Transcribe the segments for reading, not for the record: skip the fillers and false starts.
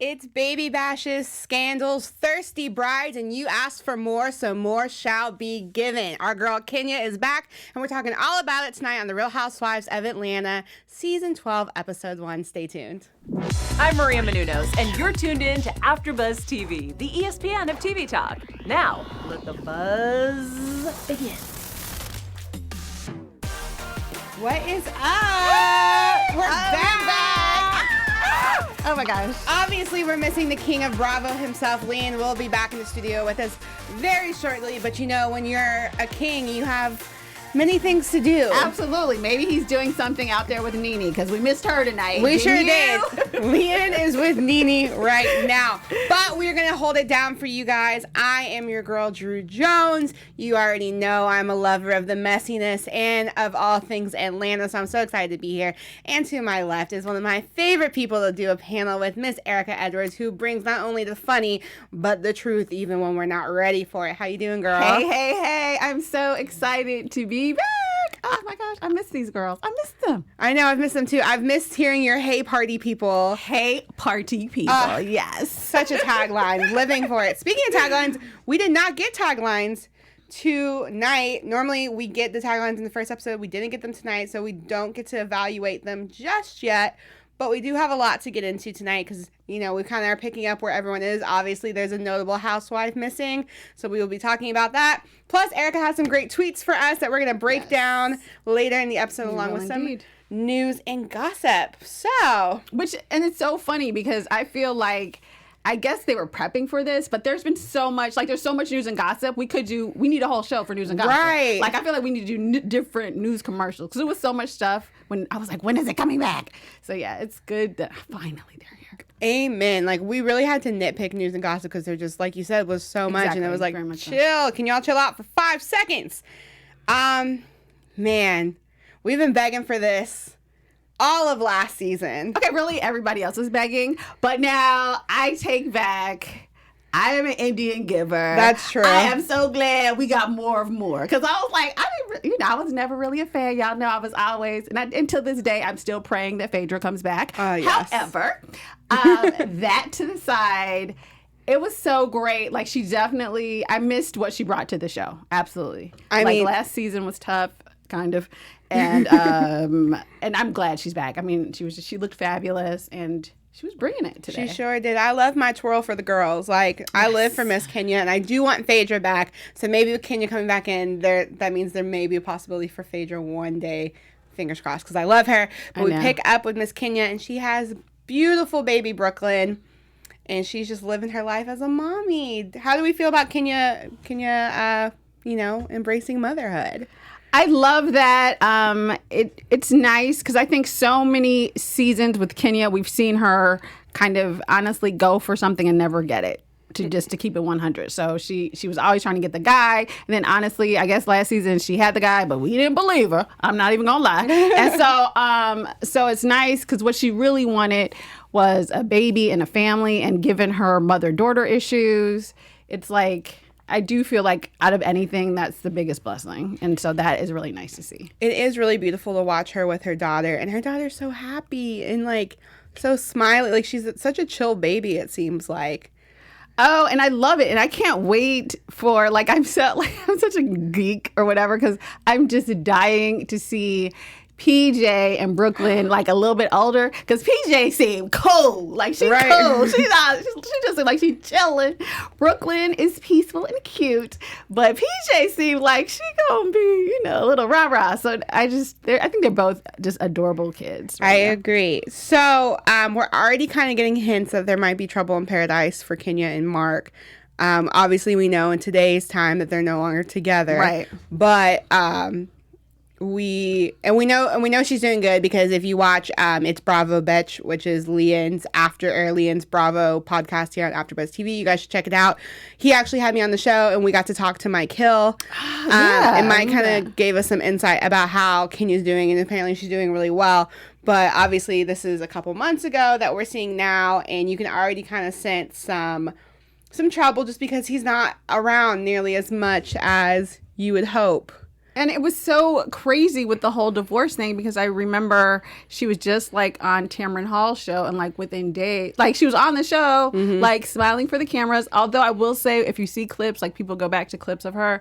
It's baby bashes, scandals, thirsty brides, and you asked for more, so more shall be given. Our girl Kenya is back, and we're talking all about it tonight on the Real Housewives of Atlanta, Season 12, Episode 1. Stay tuned. I'm Maria Menounos, and you're tuned in to AfterBuzz TV, the ESPN of TV talk. Now, let the buzz begin. What is up? We're back. Oh my gosh. Obviously, we're missing the king of Bravo himself. Lean will be back in the studio with us very shortly. But you know, when you're a king, you have many things to do. Absolutely. Maybe he's doing something out there with Nene because we missed her tonight. We sure did. Lean is with Nene right now. But we're going to hold it down for you guys. I am your girl, Drew Jones. You already know I'm a lover of the messiness and of all things Atlanta, so I'm so excited to be here. And to my left is one of my favorite people to do a panel with, Miss Erika Edwards, who brings not only the funny, but the truth, even when we're not ready for it. How you doing, girl? Hey. I'm so excited to be back. Oh my gosh, I miss these girls. I miss them. I know, I've missed them too. I've missed hearing your hey party people. Hey party people, yes. Such a tagline. Living for it. Speaking of taglines, we did not get taglines tonight. Normally we get the taglines in the first episode. We didn't get them tonight, so we don't get to evaluate them just yet. But we do have a lot to get into tonight because, you know, we kind of are picking up where everyone is. Obviously, there's a notable housewife missing, so we will be talking about that. Plus, Erika has some great tweets for us that we're going to break down later in the episode along with some news and gossip. So, and it's so funny because I feel like I guess they were prepping for this, but there's been so much, there's so much news and gossip. We need a whole show for news and gossip. Right. I feel like we need to do different news commercials because it was so much stuff when I was like, when is it coming back? So yeah, it's good that finally they're here. Amen. We really had to nitpick news and gossip because they're just, like you said, was so much. And it was like, chill. So. Can y'all chill out for 5 seconds? Man, we've been begging for this all of last season. Okay, really, everybody else was begging, but now I take back, I am an Indian giver. That's true. I am so glad we got more of Moore, because I was like, I was never really a fan. Y'all know I was always, and until this day, I'm still praying that Phaedra comes back. Yes. However, that to the side, it was so great. She definitely, I missed what she brought to the show. Absolutely. I mean, last season was tough, kind of. And and I'm glad she's back. I mean, she looked fabulous and she was bringing it today. She sure did. I love my twirl for the girls. I live for Miss Kenya, and I do want Phaedra back. So maybe with Kenya coming back in, that means there may be a possibility for Phaedra one day. Fingers crossed, because I love her. But we pick up with Miss Kenya, and she has beautiful baby Brooklyn, and she's just living her life as a mommy. How do we feel about Kenya? Embracing motherhood? I love that. It's nice because I think so many seasons with Kenya, we've seen her kind of honestly go for something and never get it. To keep it 100. So she was always trying to get the guy. And then honestly, I guess last season she had the guy, but we didn't believe her. I'm not even gonna lie. And so it's nice because what she really wanted was a baby and a family, and given her mother-daughter issues, it's like, I do feel like out of anything, that's the biggest blessing. And so that is really nice to see. It is really beautiful to watch her with her daughter. And her daughter's so happy and so smiley. She's such a chill baby, it seems like. Oh, and I love it. And I can't wait for, I'm such a geek or whatever, because I'm just dying to see PJ and Brooklyn a little bit older, because PJ seemed cool. She's cool. She just seemed like she's chilling. Brooklyn is peaceful and cute, but PJ seemed like she gonna be, a little rah-rah. So I think they're both just adorable kids. I agree. So we're already kind of getting hints that there might be trouble in paradise for Kenya and Mark. Obviously, we know in today's time that they're no longer together. Right. But we know she's doing good, because if you watch it's Bravo Betch, which is Leon's Bravo podcast here on AfterBuzz TV, you guys should check it out. He actually had me on the show, and we got to talk to Mike Hill. And Mike kind of gave us some insight about how Kenya's doing, and apparently she's doing really well. But obviously this is a couple months ago that we're seeing now, and you can already kind of sense some trouble just because he's not around nearly as much as you would hope. And it was so crazy with the whole divorce thing because I remember she was just like on Tamron Hall's show and like within days, like she was on the show, like smiling for the cameras. Although I will say, if you see clips, like people go back to clips of her,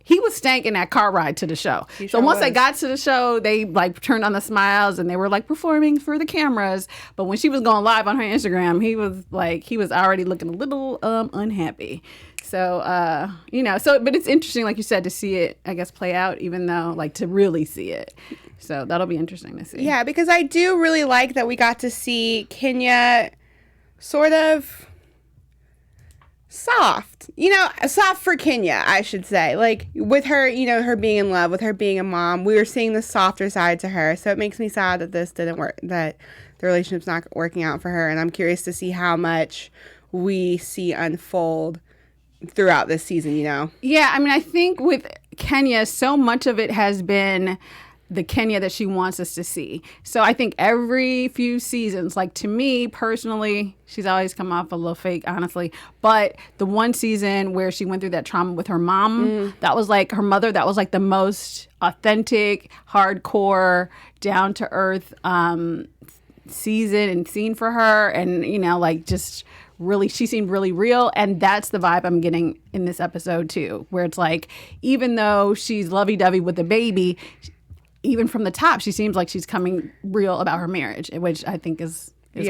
he was stank in that car ride to the show. So once they got to the show, they like turned on the smiles and they were like performing for the cameras. But when she was going live on her Instagram, he was already looking a little unhappy. So, but it's interesting, like you said, to see it, I guess, play out, even though, like, to really see it. So that'll be interesting to see. Yeah, because I do really like that we got to see Kenya sort of soft. Soft for Kenya, I should say. Like, with her, her being in love, with her being a mom, we were seeing the softer side to her. So it makes me sad that this didn't work, that the relationship's not working out for her. And I'm curious to see how much we see unfold throughout this season, Yeah, I mean, I think with Kenya, so much of it has been the Kenya that she wants us to see. So I think every few seasons, like to me personally, she's always come off a little fake, honestly. But the one season where she went through that trauma with her mom, that was like her mother, that was like the most authentic, hardcore, down-to-earth season and scene for her. And, like just really, she seemed really real. And that's the vibe I'm getting in this episode too, where it's like, even though she's lovey-dovey with the baby, even from the top, she seems like she's coming real about her marriage, which I think is cool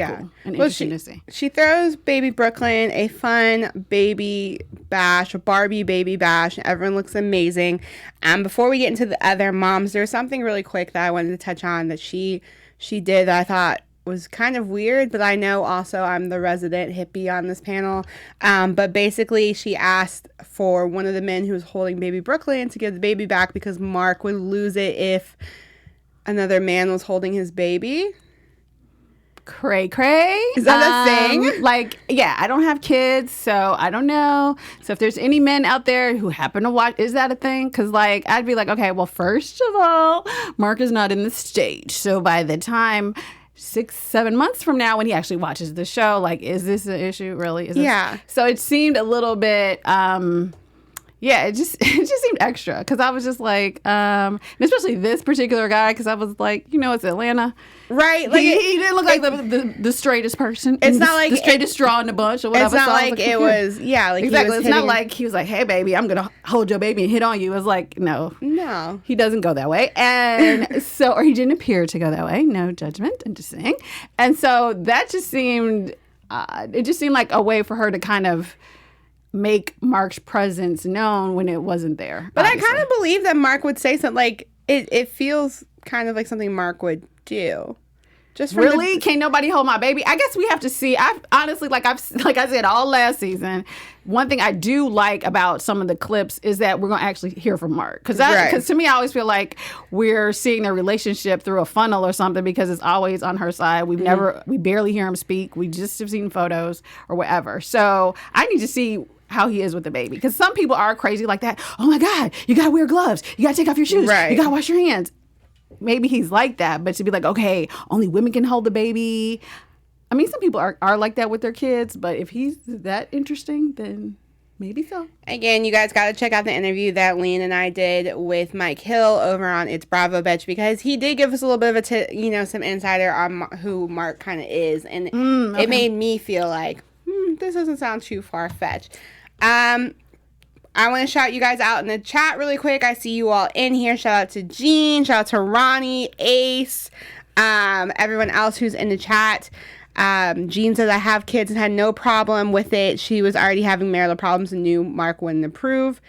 and interesting to see. She throws baby Brooklyn a fun baby bash, a Barbie baby bash, and everyone looks amazing. Before we get into the other moms, there's something really quick that I wanted to touch on that she did that I thought was kind of weird, but I know also I'm the resident hippie on this panel. But basically she asked for one of the men who was holding baby Brooklyn to give the baby back because Mark would lose it if another man was holding his baby. Cray. Is that a thing? Like, yeah, I don't have kids, so I don't know. So if there's any men out there who happen to watch, is that a thing? Because, like, I'd be like, okay, well, first of all, Mark is not in the stage. So by the time 6-7 months from now, when he actually watches the show, like, is this an issue? Really? Yeah. So it seemed a little bit, it just seemed extra because I was just like, and especially this particular guy, because I was like, it's Atlanta. Right, like he didn't look like the straightest person. It's not like the straightest straw in the bunch or whatever. It's not so like it was, like exactly. It's not like he was like, "Hey, baby, I'm gonna hold your baby and hit on you." It was like, no, he doesn't go that way, and so or he didn't appear to go that way. No judgment, I'm just saying. And so that just seemed, it just seemed like a way for her to kind of make Mark's presence known when it wasn't there. But obviously. I kind of believe that Mark would say something like it feels kind of like something Mark would do. Just really, can't nobody hold my baby? I guess we have to see. I've honestly, like I said all last season, one thing I do like about some of the clips is that we're gonna actually hear from Mark, because to me, I always feel like we're seeing their relationship through a funnel or something because it's always on her side. We barely hear him speak. We just have seen photos or whatever. So I need to see how he is with the baby, because some people are crazy like that. Oh my God, you gotta wear gloves. You gotta take off your shoes. Right. You gotta wash your hands. Maybe he's like that, but to be like, okay, only women can hold the baby. I mean, some people are like that with their kids, but if he's that interesting, then maybe so. Again, you guys got to check out the interview that Lean and I did with Mike Hill over on It's Bravo Bitch, because he did give us a little bit of some insider on who Mark kind of is, and it made me feel like this doesn't sound too far-fetched. I want to shout you guys out in the chat really quick. I see you all in here. Shout out to Jean. Shout out to Ronnie, Ace, everyone else who's in the chat. Jean says, I have kids and had no problem with it. She was already having marital problems and knew Mark wouldn't approve.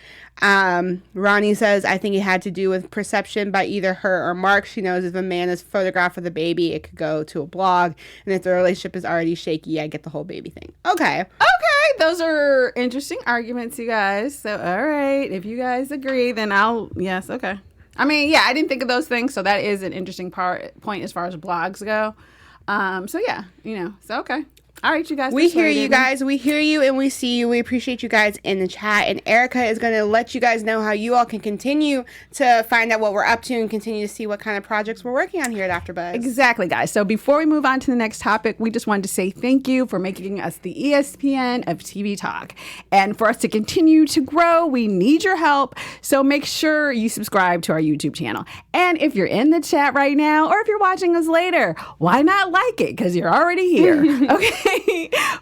Ronnie says, I think it had to do with perception by either her or Mark. She knows if a man is photographed with a baby, it could go to a blog. And if the relationship is already shaky, I get the whole baby thing. Okay. Those are interesting arguments, you guys. So, all right. If you guys agree, then yes, okay. I mean, yeah, I didn't think of those things. So that is an interesting point as far as blogs go. So, yeah, so, okay. All right, you guys. We hear you guys. We hear you and we see you. We appreciate you guys in the chat. And Erika is going to let you guys know how you all can continue to find out what we're up to and continue to see what kind of projects we're working on here at AfterBuzz. Exactly, guys. So before we move on to the next topic, we just wanted to say thank you for making us the ESPN of TV talk. And for us to continue to grow, we need your help. So make sure you subscribe to our YouTube channel. And if you're in the chat right now, or if you're watching us later, why not like it? Because you're already here. Okay.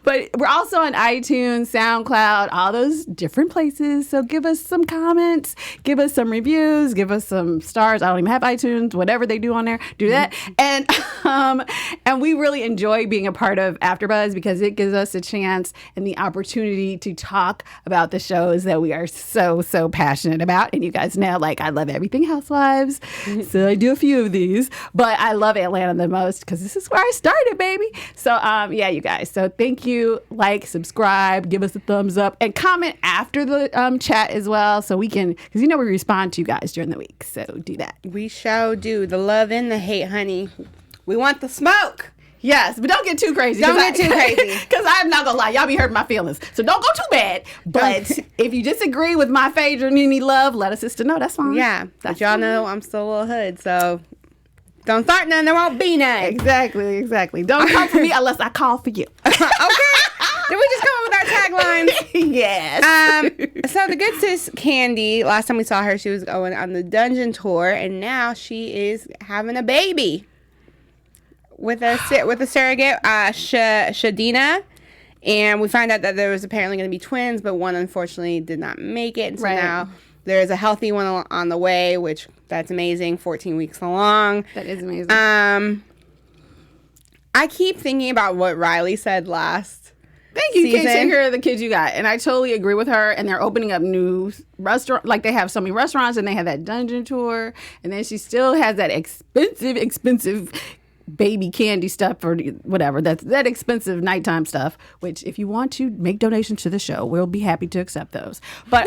But we're also on iTunes, SoundCloud, all those different places. So give us some comments, give us some reviews, give us some stars. I don't even have iTunes, whatever they do on there, do that. And we really enjoy being a part of AfterBuzz because it gives us a chance and the opportunity to talk about the shows that we are so passionate about. And you guys know, like, I love everything Housewives. So I do a few of these, but I love Atlanta the most because this is where I started, baby. So yeah, you guys. So thank you. Like, subscribe, give us a thumbs up, and comment after the chat as well, so we can, because you know we respond to you guys during the week. So do that. We shall do the love and the hate, honey. We want the smoke. Yes, but don't get too crazy. Don't get too crazy. Because I'm not going to lie. Y'all be hurting my feelings. So don't go too bad. But if you disagree with my page or need love, let a sister know. That's fine. Yeah. But y'all know I'm still a little hood, so don't start none. There won't be none. Exactly. Don't come for me unless I call for you. Okay. Did we just come up with our taglines? Yes. So the good sis Kandi, last time we saw her, she was going on the dungeon tour, and now she is having a baby with a surrogate, Shadina. And we find out that there was apparently going to be twins, but one unfortunately did not make it. And so now there's a healthy one on the way, which that's amazing. 14 weeks along. That is amazing. I keep thinking about what Riley said last. Thank you. You can't take care of the kids you got. And I totally agree with her. And they're opening up new restaurants. Like, they have so many restaurants, and they have that dungeon tour. And then she still has that expensive baby candy stuff or whatever. That's that expensive nighttime stuff, which if you want to make donations to the show, we'll be happy to accept those. But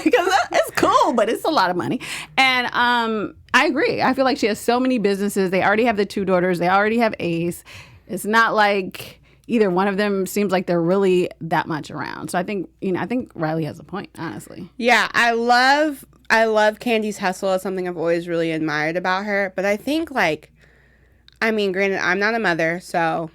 because it's cool, but it's a lot of money. And I agree. I feel like she has so many businesses. They already have the 2 daughters. They already have Ace. It's not like either one of them seems like they're really that much around. So I think Riley has a point, honestly. Yeah, I love Kandi's hustle. It's something I've always really admired about her. But I think, like, I mean, granted, I'm not a mother, so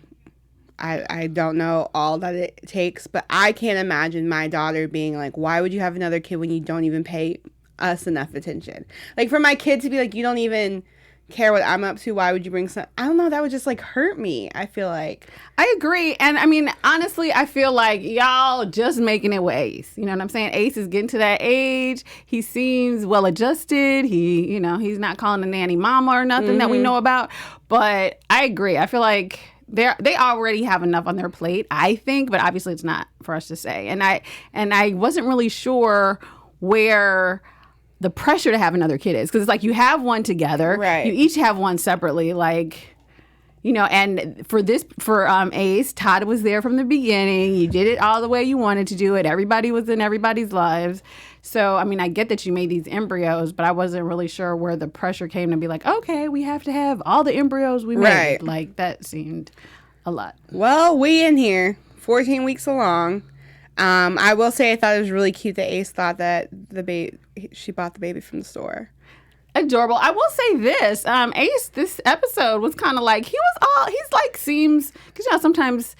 I don't know all that it takes. But I can't imagine my daughter being like, why would you have another kid when you don't even pay us enough attention? Like, for my kid to be like, you don't even care what I'm up to, why would you bring some? I don't know, that would just like hurt me, I feel like. I agree. And I mean, honestly, I feel like y'all just making it with Ace. You know what I'm saying? Ace is getting to that age. He seems well adjusted. He's not calling the nanny mama or nothing that we know about. But I agree. I feel like they already have enough on their plate, I think, but obviously it's not for us to say. And I wasn't really sure where the pressure to have another kid is, because it's like you have one together, right? You each have one separately, like, you know. And for Ace, Todd was there from the beginning. You did it all the way you wanted to do it. Everybody was in everybody's lives. So I mean, I get that you made these embryos, but I wasn't really sure where the pressure came to be like, okay, we have to have all the embryos we made. Right. Like, that seemed a lot. Well, we in here 14 weeks along. I will say I thought it was really cute that Ace thought that she bought the baby from the store. Adorable. I will say this. Ace, this episode was kind of like, seems, because, you know, sometimes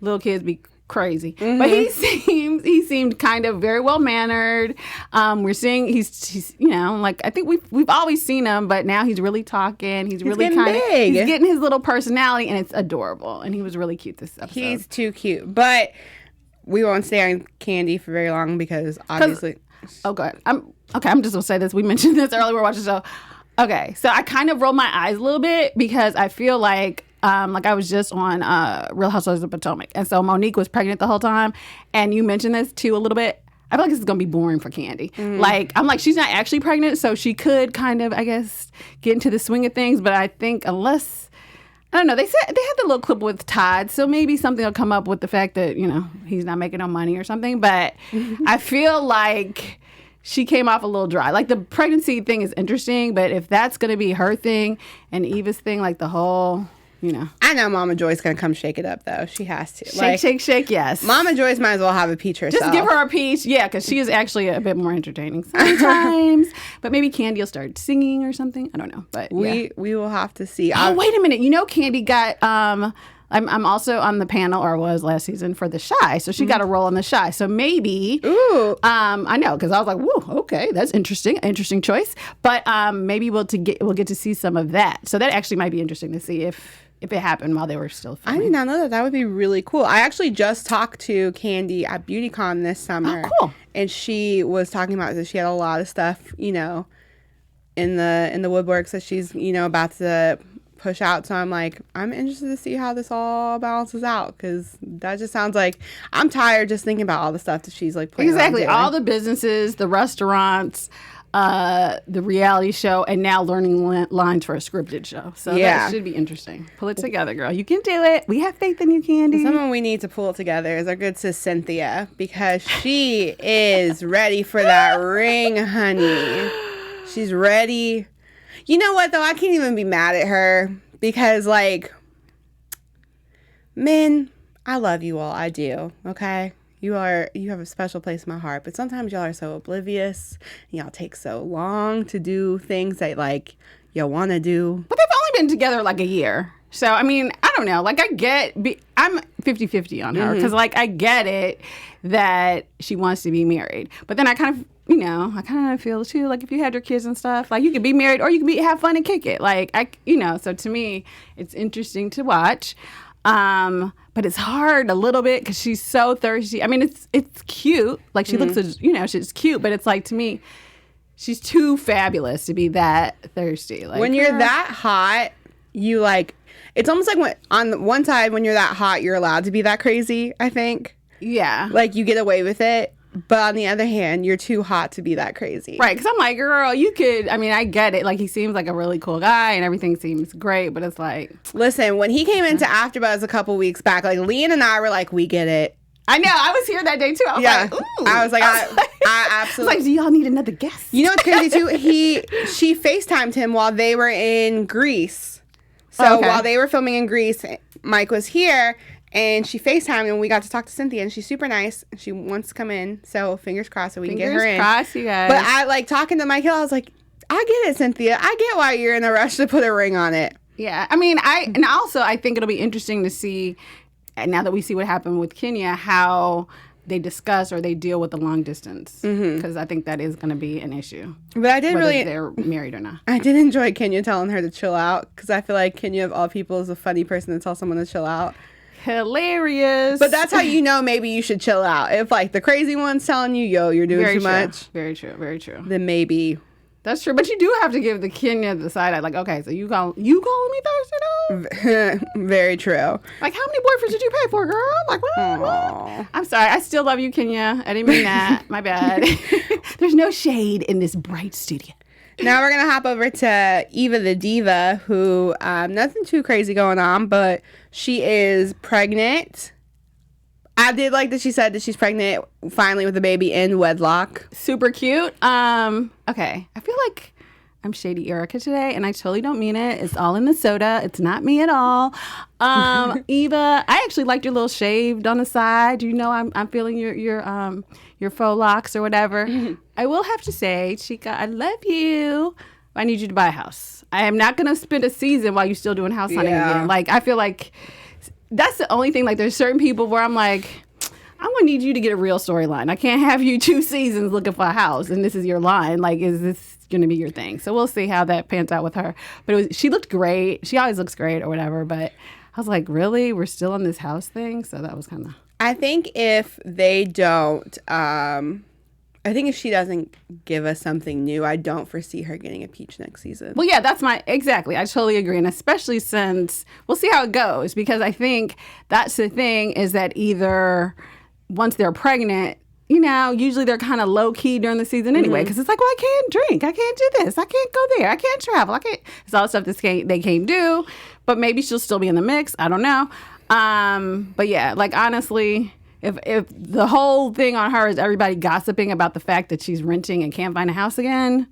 little kids be crazy, but he seemed kind of very well mannered. We're seeing he's you know, like, I think we've always seen him, but now he's really talking. He's really kind of big. He's getting his little personality, and it's adorable. And he was really cute this episode. He's too cute, but we won't stay on Kandi for very long because obviously. Oh, go ahead. I'm just gonna say this. We mentioned this earlier. We're watching the show. Okay, so I kind of rolled my eyes a little bit because I feel like I was just on Real Housewives of Potomac, and so Monique was pregnant the whole time, and you mentioned this too a little bit. I feel like this is gonna be boring for Kandi. Like, I'm like, she's not actually pregnant, so she could kind of, I guess, get into the swing of things. But I think unless, I don't know. They said they had the little clip with Todd, so maybe something will come up with the fact that, you know, he's not making no money or something. But I feel like she came off a little dry. Like, the pregnancy thing is interesting, but if that's going to be her thing and Eva's thing, like the whole you know. I know Mama Joy's gonna come shake it up though. She has to. Shake, yes. Mama Joyce might as well have a peach herself. Just give her a peach, yeah, because she is actually a bit more entertaining sometimes. But maybe Kandi will start singing or something. I don't know, but we will have to see. Oh, wait a minute! You know, Kandi got. I'm also on the panel, or was last season, for The Chi, so she got a role on The Chi. So maybe. Ooh. I know, because I was like, whoa, okay, that's interesting choice. But maybe we'll get to see some of that. So that actually might be interesting to see if it happened while they were still filming. I did not know that. That would be really cool. I actually just talked to Kandi at BeautyCon this summer. Oh, cool. And she was talking about that she had a lot of stuff, you know, in the woodworks that she's, you know, about to push out. So I'm like, I'm interested to see how this all balances out, because that just sounds like I'm tired just thinking about all the stuff that she's like playing. Exactly. All the businesses, the restaurants, the reality show, and now learning lines for a scripted show. So that should be interesting. Pull it together, girl. You can do it. We have faith in you, Kandi. Someone we need to pull it together is our good sis Cynthia, because she is ready for that ring, honey. She's ready. You know what, though? I can't even be mad at her, because, like, men, I love you all. I do, okay? You have a special place in my heart, but sometimes y'all are so oblivious. Y'all take so long to do things that, like, y'all want to do. But they've only been together, like, a year. So, I mean, I don't know. Like, I'm 50-50 on her, because, like, I get it that she wants to be married. But then I kind of feel too, like, if you had your kids and stuff, like, you could be married or you could have fun and kick it. Like, so to me, it's interesting to watch. But it's hard a little bit because she's so thirsty. I mean, it's cute. Like, she looks, she's cute, but it's like, to me, she's too fabulous to be that thirsty. Like, when you're that hot, you, like, it's almost like on one side, when you're that hot, you're allowed to be that crazy, I think. Yeah. Like, you get away with it. But on the other hand, you're too hot to be that crazy. Right, because I'm like, girl, you could, I mean, I get it. Like, he seems like a really cool guy and everything seems great, but it's like. Listen, when he came into AfterBuzz a couple weeks back, like, Leanne and I were like, we get it. I know, I was here that day too. I was like, ooh. I was like, I absolutely. I was like, do y'all need another guest? You know what's crazy too? She FaceTimed him while they were in Greece. So while they were filming in Greece, Mike was here. And she FaceTimed and we got to talk to Cynthia, and she's super nice. She wants to come in, so fingers crossed so we can get her in. Fingers crossed, you guys. But I, like, talking to Mike Hill, I was like, I get it, Cynthia. I get why you're in a rush to put a ring on it. Yeah, I mean, I think it'll be interesting to see, now that we see what happened with Kenya, how they discuss or they deal with the long distance, because I think that is going to be an issue. But I did whether they're married or not. I did enjoy Kenya telling her to chill out, because I feel like Kenya, of all people, is a funny person to tell someone to chill out. Hilarious. But that's how you know maybe you should chill out. If, like, the crazy one's telling you, yo, you're doing too much. Very true. Then maybe. That's true. But you do have to give the Kenya the side eye. Like, okay, so you calling me thirsty now? Very true. Like, how many boyfriends did you pay for, girl? Like, what? I'm sorry. I still love you, Kenya. I didn't mean that. My bad. There's no shade in this bright studio. Now we're going to hop over to Eva the Diva, who, nothing too crazy going on, but she is pregnant. I did like that she said that she's pregnant finally with a baby in wedlock. Super cute. Okay. I feel like I'm shady Erika today, and I totally don't mean it. It's all in the soda. It's not me at all. Eva, I actually liked your little shaved on the side. You know, I'm feeling your faux locks or whatever. I will have to say, Chica, I love you. I need you to buy a house. I am not going to spend a season while you're still doing house hunting again. Like, I feel like that's the only thing. Like, there's certain people where I'm like, I'm going to need you to get a real storyline. I can't have you 2 seasons looking for a house and this is your line. Like, is this going to be your thing? So we'll see how that pans out with her. But she looked great. She always looks great or whatever. But I was like, really? We're still on this house thing? So that was kind of. I think if they don't, I think if she doesn't give us something new, I don't foresee her getting a peach next season. Well, yeah, exactly. I totally agree. And especially since we'll see how it goes, because I think that's the thing, is that either once they're pregnant, you know, usually they're kind of low key during the season anyway, because it's like, well, I can't drink. I can't do this. I can't go there. I can't travel. I can't. It's all stuff they can't do. But maybe she'll still be in the mix. I don't know. But yeah, like, honestly, if the whole thing on her is everybody gossiping about the fact that she's renting and can't find a house again,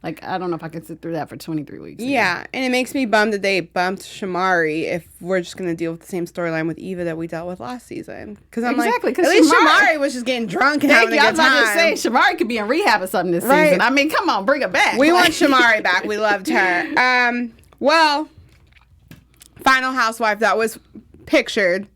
Like, I don't know if I can sit through that for 23 weeks. Yeah, and it makes me bummed that they bumped Shamari if we're just going to deal with the same storyline with Eva that we dealt with last season. Because I'm Exactly, like, 'cause at least Shamari- Shamari was just getting drunk and having a I good was about to time. say, Shamari could be in rehab or something this Right. season. I mean, come on, bring her back. We want Shamari back. We loved her. Well, final housewife that was pictured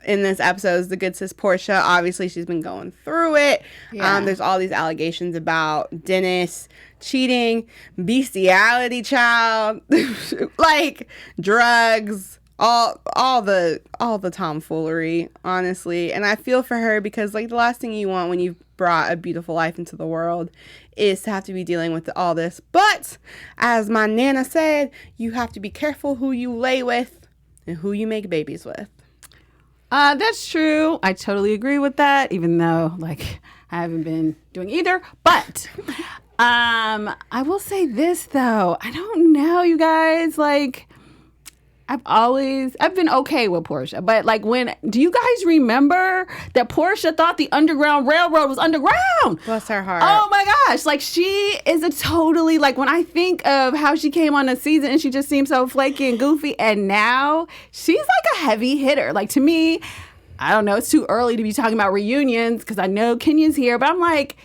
in this episode is the good sis Porsha. Obviously, she's been going through it. Yeah. There's all these allegations about Dennis cheating, bestiality, child, like drugs, all the tomfoolery, honestly. And I feel for her because like the last thing you want when you've brought a beautiful life into the world is to have to be dealing with all this. But as my nana said, you have to be careful who you lay with and who you make babies with. That's true. I totally agree with that, even though, like, I haven't been doing either. But I will say this, though. I don't know, you guys. Like, I've been okay with Porsha. But, like, do you guys remember that Porsha thought the Underground Railroad was underground? Bless her heart. Oh, my gosh. Like, she is a totally, like, when I think of how she came on the season and she just seemed so flaky and goofy, and now she's like a heavy hitter. Like, to me, I don't know, it's too early to be talking about reunions because I know Kenya's here, but I'm like,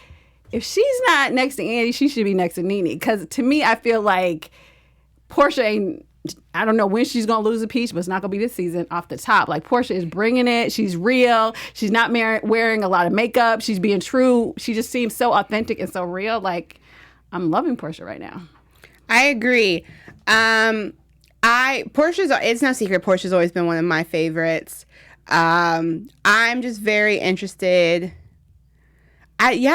if she's not next to Andy, she should be next to Nene. Because to me, I feel like Porsha ain't, I don't know when she's going to lose a piece, but it's not going to be this season off the top. Like, Porsha is bringing it. She's real. She's not wearing a lot of makeup. She's being true. She just seems so authentic and so real. Like, I'm loving Porsha right now. I agree. It's no secret Porsha's always been one of my favorites. I'm just very interested. You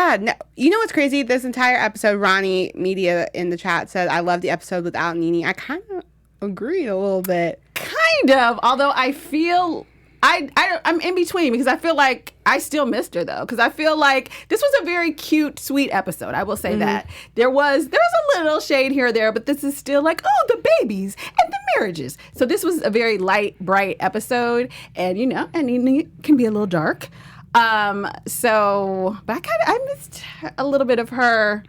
know what's crazy? This entire episode, Ronnie Media in the chat said, I love the episode without Nene. I kind of agreed a little bit. Kind of, although I feel I'm in between because I feel like I still missed her though, because I feel like this was a very cute, sweet episode. I will say that there was a little shade here or there, but this is still like, oh, the babies and the marriages. So this was a very light, bright episode, and and Nene can be a little dark. But I missed a little bit of her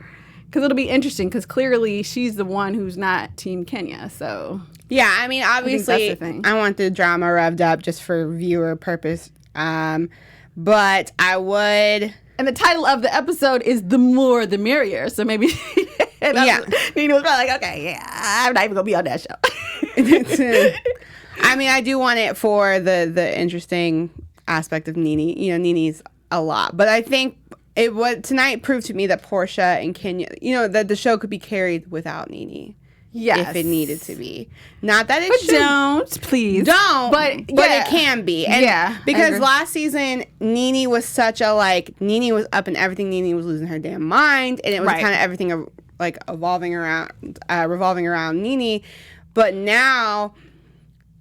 because it'll be interesting because clearly she's the one who's not Team Kenya. So yeah, I mean, obviously, I want the drama revved up just for viewer purpose. But I would. And the title of the episode is "The Moore the Merrier," so maybe. Yeah, Nene was probably like, okay, yeah, I'm not even gonna be on that show. I mean, I do want it for the interesting aspect of Nene. Nene's a lot, but I think tonight proved to me that Porsha and Kenya, that the show could be carried without Nene. Yes. If it needed to be. Not that it but should. Don't, please. Don't. But yeah. it can be. And because last season, Nene was such a, Nene was up in everything. Nene was losing her damn mind. And it was kind of everything, revolving around Nene. But now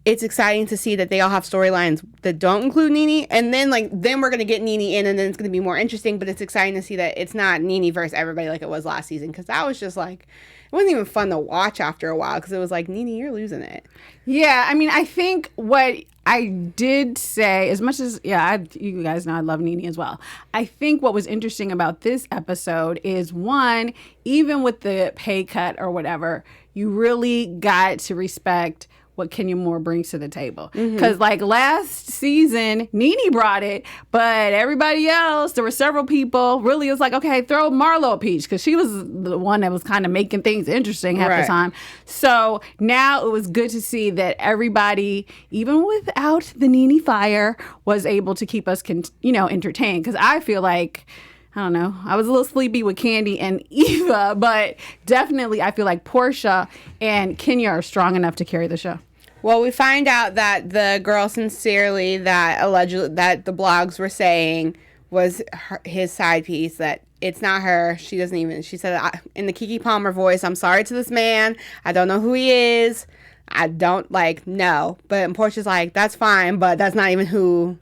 it's exciting to see that they all have storylines that don't include Nene. And then, then we're going to get Nene in, and then it's going to be more interesting. But it's exciting to see that it's not Nene versus everybody like it was last season. Because that was just it wasn't even fun to watch after a while because it was like, Nene, you're losing it. Yeah, I mean, I think what I did say, as much as, you guys know I love Nene as well. I think what was interesting about this episode is, one, even with the pay cut or whatever, you really got to respect what Kenya Moore brings to the table. Because last season, Nene brought it, but everybody else, there were several people, really it was like, okay, throw Marlo a peach, because she was the one that was kind of making things interesting half the time. So now it was good to see that everybody, even without the Nene fire, was able to keep us, entertained. Because I feel like, I don't know, I was a little sleepy with Kandi and Eva, but definitely I feel like Porsha and Kenya are strong enough to carry the show. Well, we find out that the girl sincerely that allegedly that the blogs were saying was his side piece, that it's not her. She said in the Keke Palmer voice, I'm sorry to this man. I don't know who he is. I don't no. But Portia's like, that's fine, but that's not even who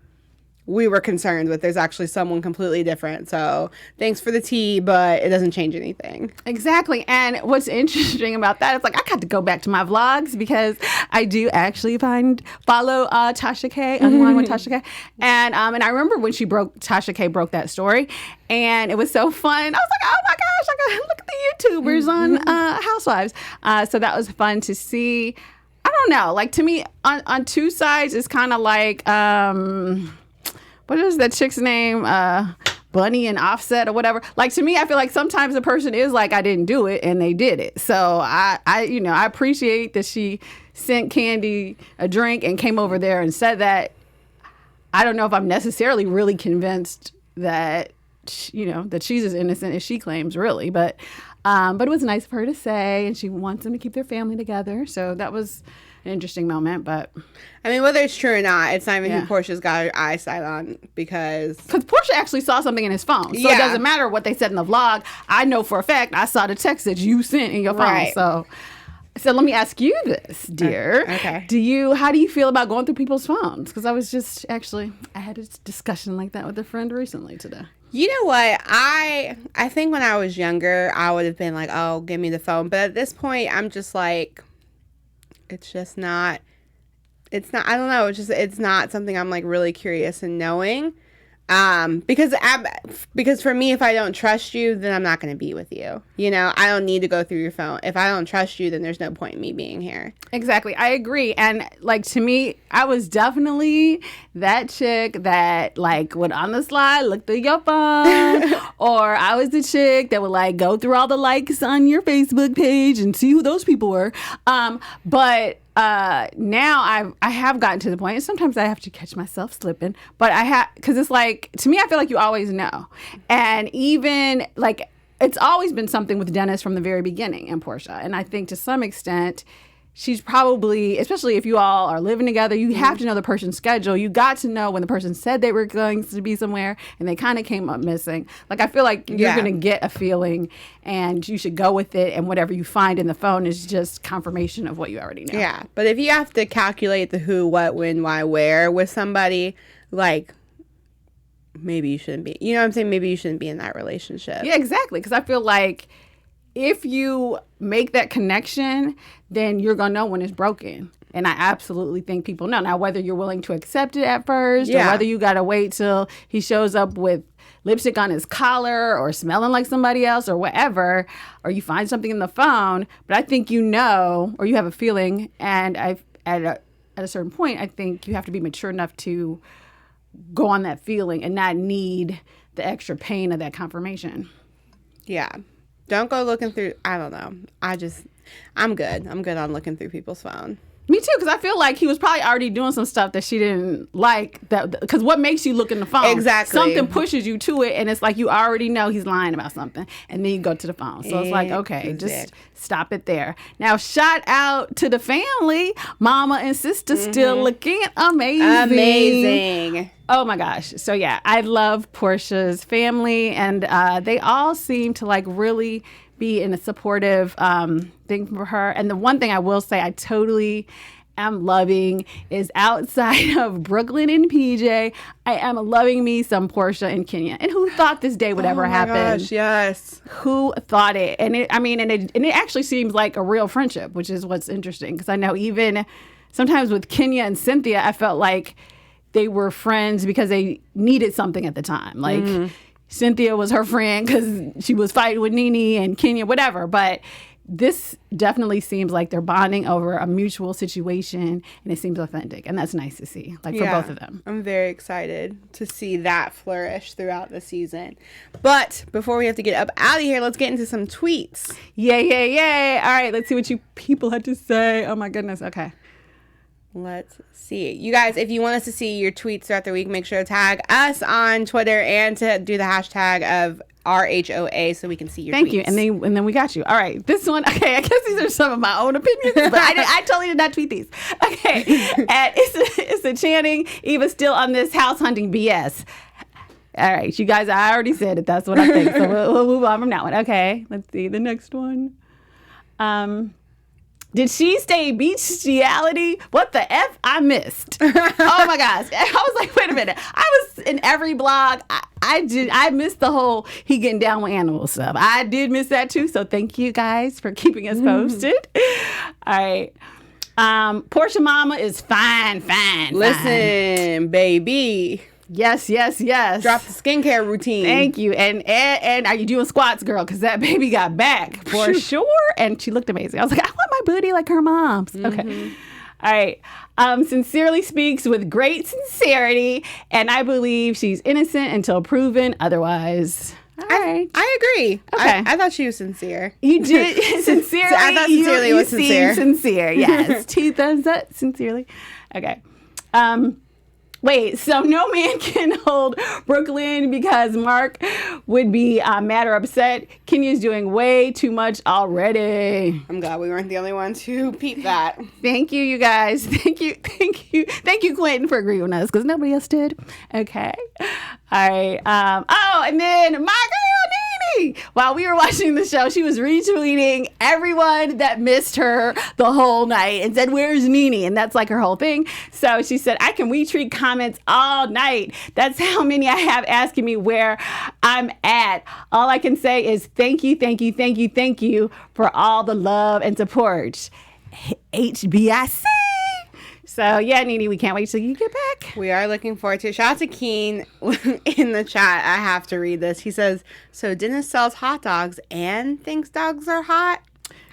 we were concerned with. There's actually someone completely different. So thanks for the tea, but it doesn't change anything. Exactly. And what's interesting about that is like I got to go back to my vlogs because I do actually follow Tasha K, Unwind with Tasha K. And I remember when Tasha K broke that story, and it was so fun. I was like, oh my gosh, look at the YouTubers on Housewives. So that was fun to see. I don't know. Like, to me, on two sides, it's kind of like, what is that chick's name? Bunny and Offset or whatever. Like, to me, I feel like sometimes a person is like, I didn't do it, and they did it. So I appreciate that she sent Kandi a drink and came over there and said that. I don't know if I'm necessarily really convinced that, that she's as innocent as she claims, really. But it was nice of her to say, and she wants them to keep their family together. So that was an interesting moment. But I mean, whether it's true or not, it's not even who Porsha's got her eyesight on because Porsha actually saw something in his phone. So it doesn't matter what they said in the vlog. I know for a fact I saw the text that you sent in your phone. Right. So let me ask you this, dear. Okay. How do you feel about going through people's phones? Because I had a discussion like that with a friend recently today. You know what? I think when I was younger, I would have been like, oh, give me the phone. But at this point, I'm just like, it's not, I don't know. It's not something I'm like really curious in knowing. Because for me, if I don't trust you, then I'm not going to be with you. I don't need to go through your phone. If I don't trust you, then there's no point in me being here. Exactly. I agree. And like, to me, I was definitely that chick that like would on the slide look through your phone, or I was the chick that would like go through all the likes on your Facebook page and see who those people were. But now I have gotten to the point, and sometimes I have to catch myself slipping, but because it's like, to me, I feel like you always know. And even like, it's always been something with Dennis from the very beginning and Porsha. And I think to some extent, she's probably, especially if you all are living together, you have to know the person's schedule. You got to know when the person said they were going to be somewhere and they kind of came up missing. Like, I feel like you're going to get a feeling and you should go with it. And whatever you find in the phone is just confirmation of what you already know. Yeah. But if you have to calculate the who, what, when, why, where with somebody, like, maybe you shouldn't be. You know what I'm saying? Maybe you shouldn't be in that relationship. Yeah, exactly. Because I feel like if you make that connection, then you're going to know when it's broken. And I absolutely think people know. Now, whether you're willing to accept it at first or whether you got to wait till he shows up with lipstick on his collar or smelling like somebody else or whatever, or you find something in the phone. But I think or you have a feeling. And at a certain point, I think you have to be mature enough to go on that feeling and not need the extra pain of that confirmation. Yeah. Don't go looking through. I don't know. I'm good. I'm good on looking through people's phone. Me too, because I feel like he was probably already doing some stuff that she didn't like. Because what makes you look in the phone? Exactly. Something pushes you to it, and it's like you already know he's lying about something. And then you go to the phone. So it's like, okay, just stop it there. Now, shout out to the family. Mama and sister still looking amazing. Amazing. Oh my gosh. So yeah, I love Porsha's family, and they all seem to like really be in a supportive thing for her. And the one thing I will say I totally am loving is outside of Brooklyn and PJ, I am loving me some Porsha and Kenya. And who thought this day would ever happen? Gosh, yes. Who thought it? And it actually seems like a real friendship, which is what's interesting. Because I know even sometimes with Kenya and Cynthia, I felt like they were friends because they needed something at the time. Like, Cynthia was her friend because she was fighting with Nene and Kenya, whatever. But this definitely seems like they're bonding over a mutual situation, and it seems authentic. And that's nice to see, like, for both of them. I'm very excited to see that flourish throughout the season. But before we have to get up out of here, let's get into some tweets. Yay. All right, let's see what you people had to say. Oh, my goodness. Okay. Let's see. You guys, if you want us to see your tweets throughout the week, make sure to tag us on Twitter and to do the hashtag of RHOA so we can see your tweets. Thank you. And then we got you. All right. This one, okay, I guess these are some of my own opinions, but I totally did not tweet these. Okay. It's a Channing. Eva's still on this house hunting BS. All right. You guys, I already said it. That's what I think. So we'll move on from that one. Okay. Let's see the next one. Did she say bestiality? What the F I missed? Oh my gosh. I was like, wait a minute. I was in every blog. I missed the whole he getting down with animal stuff. I did miss that too. So thank you guys for keeping us posted. All right. Porsha mama is fine. Listen, baby. Yes. Drop the skincare routine. Thank you. And are you doing squats, girl? Because that baby got back for sure. And she looked amazing. I was like, I want my booty like her mom's. Okay. All right. Sincerely speaks with great sincerity. And I believe she's innocent until proven otherwise. All right. I agree. Okay. I thought she was sincere. You did. Sincerely. I thought sincerely was sincere. Sincere. Yes. 2 thumbs up. Sincerely. Okay. Wait, so no man can hold Brooklyn because Mark would be mad or upset. Kenya's doing way too much already. I'm glad we weren't the only ones who peeped that. Thank you, you guys. Thank you, Quentin, for agreeing with us because nobody else did. Okay. All right. And then my girl, Nene. While we were watching the show, she was retweeting everyone that missed her the whole night and said, "Where's Nene?" And that's like her whole thing. So she said, "I can retweet comments all night. That's how many I have asking me where I'm at. All I can say is thank you for all the love and support. HBIC." So, yeah, Nene, we can't wait till you get back. We are looking forward to it. Shout out to Keen in the chat. I have to read this. He says, "So Dennis sells hot dogs and thinks dogs are hot?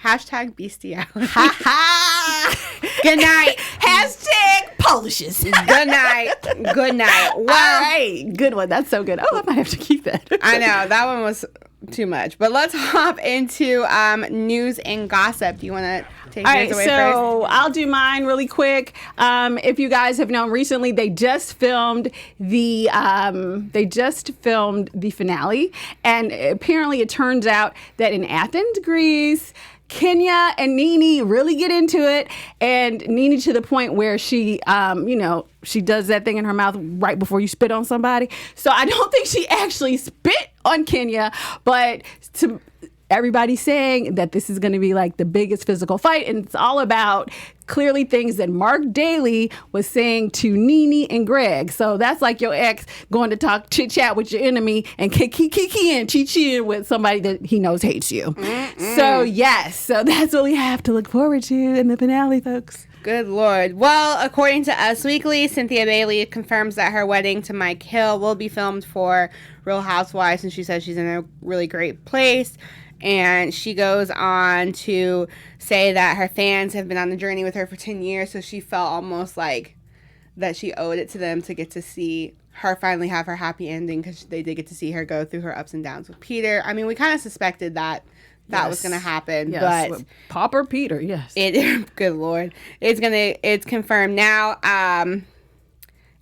Hashtag bestiality." Ha ha. Good night. Hashtag Polishes. Good night. Good night. Well, all right. Good one. That's so good. Oh, I might have to keep that. I know. That one was too much. But let's hop into news and gossip. Do you want to take yours away first? So I'll do mine really quick. If you guys have known recently, they just filmed the finale, and apparently it turns out that in Athens, Greece, Kenya and Nene really get into it, and Nene to the point where she, she does that thing in her mouth right before you spit on somebody. So I don't think she actually spit on Kenya, but to everybody saying that this is going to be like the biggest physical fight, and it's all about clearly things that Mark Daly was saying to Nene and Greg. So that's like your ex going to talk chit chat with your enemy and kiki and chi with somebody that he knows hates you. So yes, so that's what we have to look forward to in the finale, folks. Good Lord. Well, according to Us Weekly, Cynthia Bailey confirms that her wedding to Mike Hill will be filmed for Real Housewives, and she says she's in a really great place. And she goes on to say that her fans have been on the journey with her for 10 years, so she felt almost like that she owed it to them to get to see her finally have her happy ending, because they did get to see her go through her ups and downs with Peter. I mean, we kind of suspected that was going to happen, but with Popper Peter, yes. Good Lord. It's confirmed now.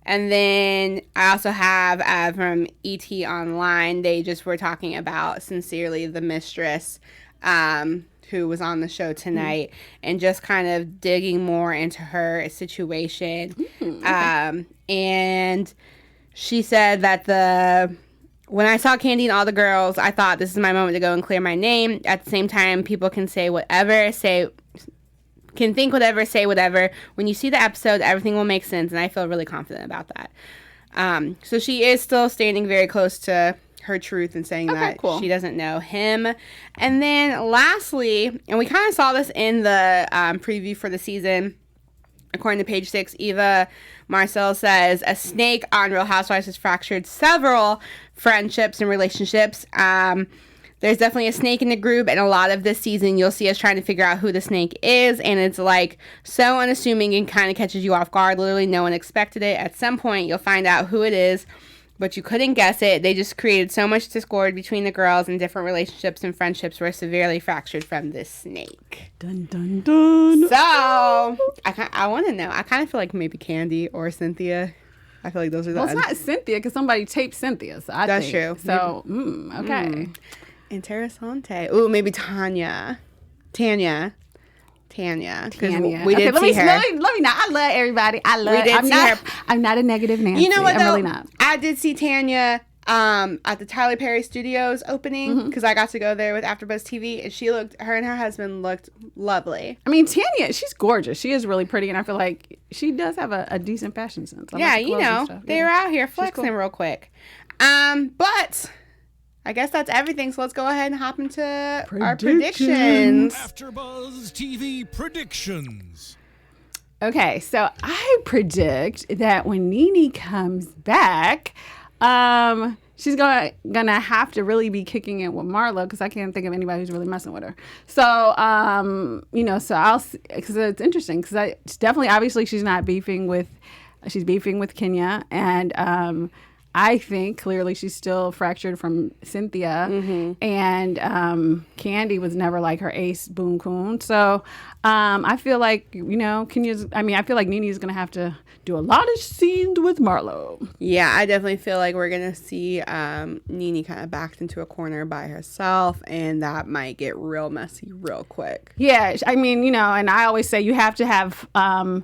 And then I also have from ET Online, they just were talking about Sincerely the Mistress, who was on the show tonight, and just kind of digging more into her situation. Okay. And she said that when I saw Kandi and all the girls, I thought this is my moment to go and clear my name. At the same time, people can say whatever, can think whatever, say whatever. When you see the episode, everything will make sense, and I feel really confident about that. So she is still standing very close to her truth and saying that she doesn't know him. And then lastly, and we kind of saw this in the preview for the season, according to page 6, Eva Marcel says, "A snake on Real Housewives has fractured several friendships and relationships. There's definitely a snake in the group, and a lot of this season you'll see us trying to figure out who the snake is, and it's like so unassuming and kind of catches you off guard. Literally no one expected it. At some point you'll find out who it is, but you couldn't guess it. They just created so much discord between the girls, and different relationships and friendships were severely fractured from this snake." Dun dun dun. So I want to know. I kind of feel like maybe Kandi or Cynthia. I feel like those are the. Well, it's not Cynthia because somebody taped Cynthia. So that's true. So okay. Interessante. Ooh, maybe Tanya. Because we okay, did see her. Let me not. I love everybody. I'm not a negative Nancy. You know what, though? I'm really not. I did see Tanya at the Tyler Perry Studios opening because I got to go there with AfterBuzz TV, and her and her husband looked lovely. I mean, Tanya, she's gorgeous. She is really pretty, and I feel like she does have a decent fashion sense. Yeah, you know, they were out here flexing real quick. But I guess that's everything. So let's go ahead and hop into our predictions. AfterBuzz TV predictions. Okay, so I predict that when Nene comes back, she's gonna have to really be kicking it with Marlo because I can't think of anybody who's really messing with her. So, you know, so because it's interesting because it's definitely obviously she's beefing with Kenya, and I think clearly she's still fractured from Cynthia, and Kandi was never like her ace boom coon. So I feel like, you know, I feel like Nene's going to have to do a lot of scenes with Marlo. Yeah, I definitely feel like we're going to see Nene kind of backed into a corner by herself, and that might get real messy real quick. Yeah, I mean, you know, and I always say you have to have somebody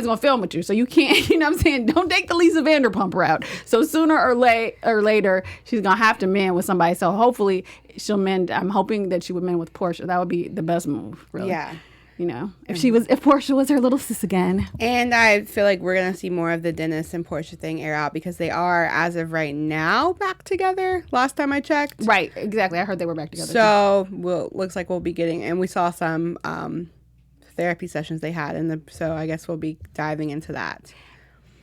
who's going to film with you. So you can't, you know what I'm saying? Don't take the Lisa Vanderpump route. So sooner or later, she's going to have to mend with somebody. So hopefully she'll mend. I'm hoping that she would mend with Porsha. That would be the best move, really. Yeah. You know, if Porsha was her little sis again. And I feel like we're going to see more of the Dennis and Porsha thing air out because they are, as of right now, back together. Last time I checked. Right. Exactly. I heard they were back together. So looks like we'll be getting, and we saw some therapy sessions they had, so I guess we'll be diving into that.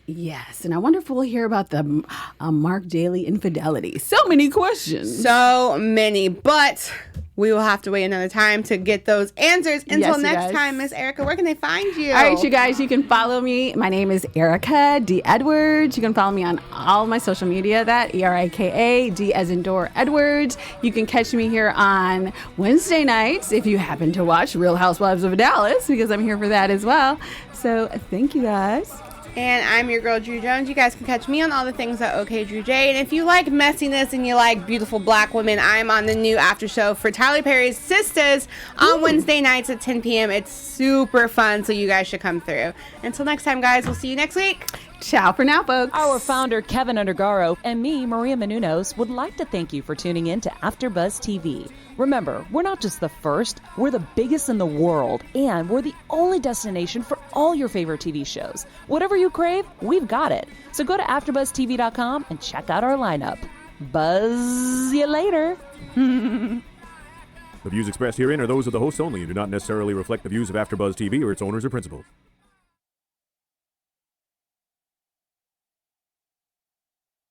Yes, and I wonder if we'll hear about the Mark Daly infidelity. So many questions. So many, but we will have to wait another time to get those answers. Until next time, Miss Erika, where can they find you? All right, you guys, you can follow me. My name is Erika D. Edwards. You can follow me on all my social media, that Erika, D as in door, Edwards. You can catch me here on Wednesday nights if you happen to watch Real Housewives of Dallas, because I'm here for that as well. So thank you, guys. And I'm your girl, Drew Jones. You guys can catch me on all the things at OK Drew J. And if you like messiness and you like beautiful black women, I'm on the new after show for Tyler Perry's Sisters on Wednesday nights at 10 p.m. It's super fun, so you guys should come through. Until next time, guys, we'll see you next week. Ciao for now, folks. Our founder, Kevin Undergaro, and me, Maria Menounos, would like to thank you for tuning in to AfterBuzz TV. Remember, we're not just the first, we're the biggest in the world, and we're the only destination for all your favorite TV shows. Whatever you crave, we've got it. So go to AfterBuzzTV.com and check out our lineup. Buzz you later. The views expressed herein are those of the hosts only and do not necessarily reflect the views of AfterBuzz TV or its owners or principals.